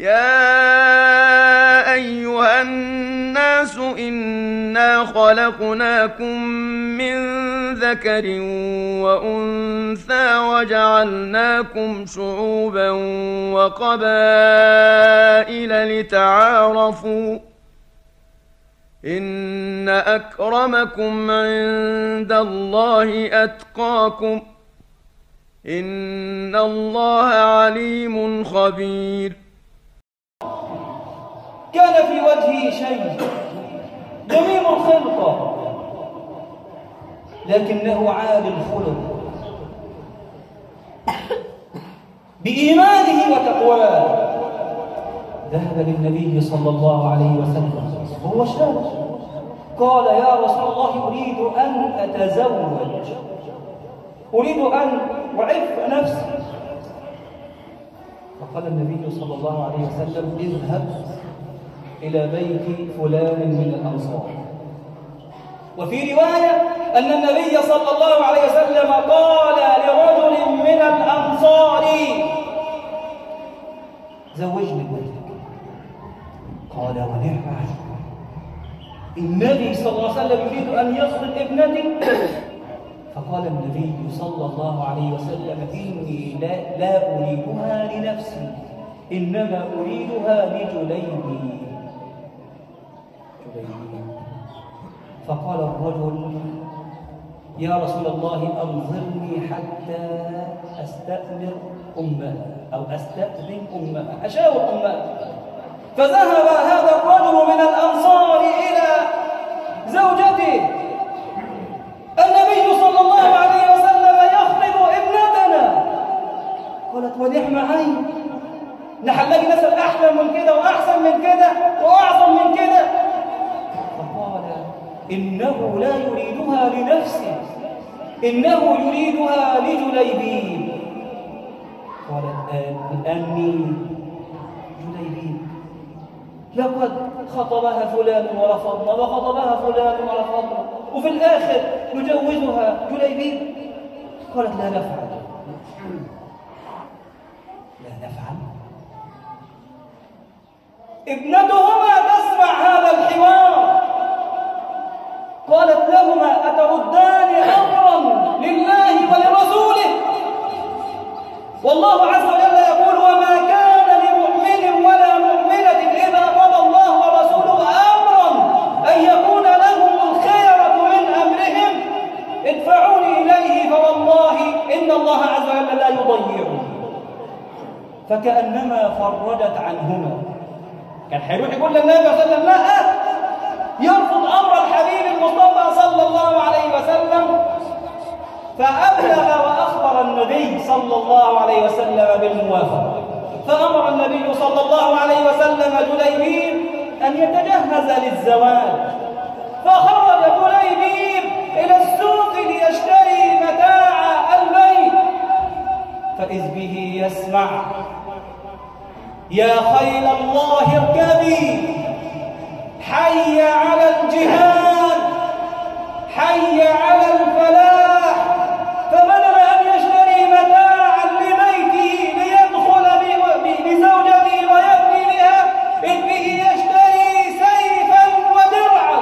يا أيها الناس إنا خلقناكم من ذكر وأنثى وجعلناكم شعوبا وقبائل لتعارفوا إن أكرمكم عند الله أتقاكم إن الله عليم خبير. كان في وجهه شيء جميل الخلقة لكنه عالي الخلق، بإيمانه وتقواه ذهب للنبي صلى الله عليه وسلم وهو شاب، قال يا رسول الله أريد أن أتزوج، أريد أن أعف نفسي. فقال النبي صلى الله عليه وسلم اذهب إلى بيت فلان من الأنصار. وفي رواية أن النبي صلى الله عليه وسلم قال لرجل من الأنصار زوجني ابنتك، قال ونعم عجب، النبي صلى الله عليه وسلم يريد أن يخطب ابنتي. فقال النبي صلى الله عليه وسلم إني لا أريدها لنفسي إنما أريدها لجليبي. فقال الرجل يا رسول الله أنظرني حتى أستأمر أمها أو أستأذن أمها، أشاور أمها. فذهب هذا الرجل من الأنصار إلى زوجته، النبي صلى الله عليه وسلم يخطب ابنتنا. قالت ونعم عين، نحن نسأل أحلى من كده وأحسن من كده وأعظم من كده. فقال إنه لا يريدها لنفسه إنه يريدها لجليبيب. قالت أني جليبيب لقد خطبها فلان ورفضنا وخطبها فلان ورفضنا وفي الآخر نجوزها جليبيب. قالت لا نفعل لا نفعل. ابنتهما تسمع هذا الحوار، قالت لهما أتردان أمرا لله ولرسوله؟ والله عز وجل يقول وما كان لمؤمن ولا مؤمنة إذا قضى الله ورسوله أمرا أن يكون لهم الخيرة من أمرهم ادفعوني إليه فوالله إن الله عز وجل لا يضيعه. فكأنما فرجت عنهما. كان حيروح يقول للنبي صلى الله عليه وسلم لا، يرفض أمر الحبيب المصطفى صلى الله عليه وسلم. فأبلغ وأخبر النبي صلى الله عليه وسلم بالموافقة. فأمر النبي صلى الله عليه وسلم جليبيب أن يتجهز للزواج. فخرج جليبيب إلى السوق ليشتري متاع البيت، فإذ به يسمع يا خيل الله اركبي، حي على الجهاد، حي على الفلاح. فبدل أن يشتري متاعا لبيته ليدخل بزوجته ويبني بها، إذ به يشتري سيفا ودرعا.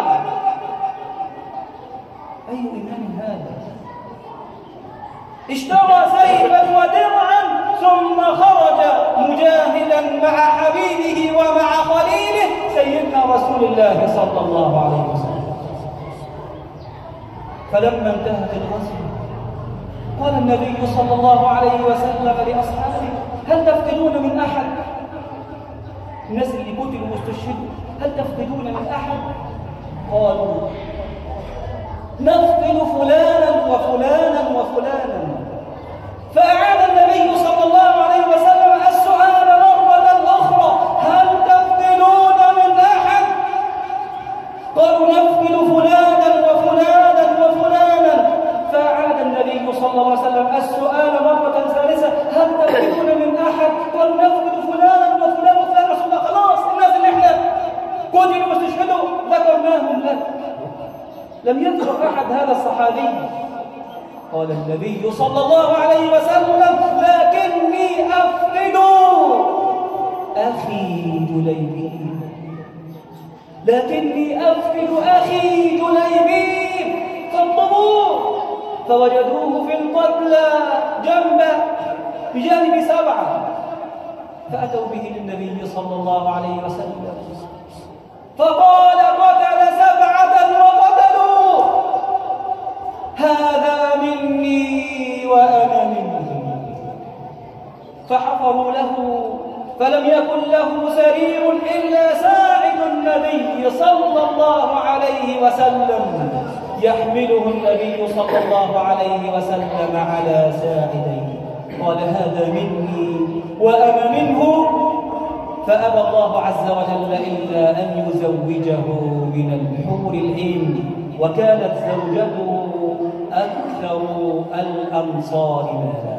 أي إيمان هذا؟ اشترى سيفا ودرعا ثم خرج مجاهدا مع حبيبه ومع خليله سيدنا رسول الله صلى الله عليه وسلم. فلما انتهت الغزوة قال النبي صلى الله عليه وسلم لأصحابه هل تفقدون من أحد؟ الناس اللي قتلوا واستشهدوا هل تفقدون من أحد؟ قالوا نفقد فلانا وفلانا وفلانا. فأعاد النبي صلى الله عليه وسلم السؤال مرة أخرى هل تفقدون من أحد؟ قالوا نفقد فلانا وفلانا وفلانا. فأعاد النبي صلى الله عليه وسلم السؤال مرة ثالثة هل تفقدون من أحد؟ قالوا نفقد فلانا وفلانا وفلانا. رسول الله خلاص الناس اللي احنا قتلوا واستشهدوا ذكرناهم لك. لم يذكر أحد هذا الصحابي. قال النبي صلى الله عليه وسلم لكني أفقد أخي جليبيب، لكني أفقد أخي جليبيب، فاطلبوه فوجدوه في القتلى بجانب 7، فأتوا به للنبي صلى الله عليه وسلم فقال قتل 7 وقتلوا، هذا مني وأنا منه. فحفروا له فلم يكن له سرير إلا ساعد النبي صلى الله عليه وسلم، يحمله النبي صلى الله عليه وسلم على ساعديه. قال هذا مني وأنا منه، فأبى الله عز وجل إلا أن يزوجه من الحور العين، وكانت زوجته أكثر الأنصار مالا.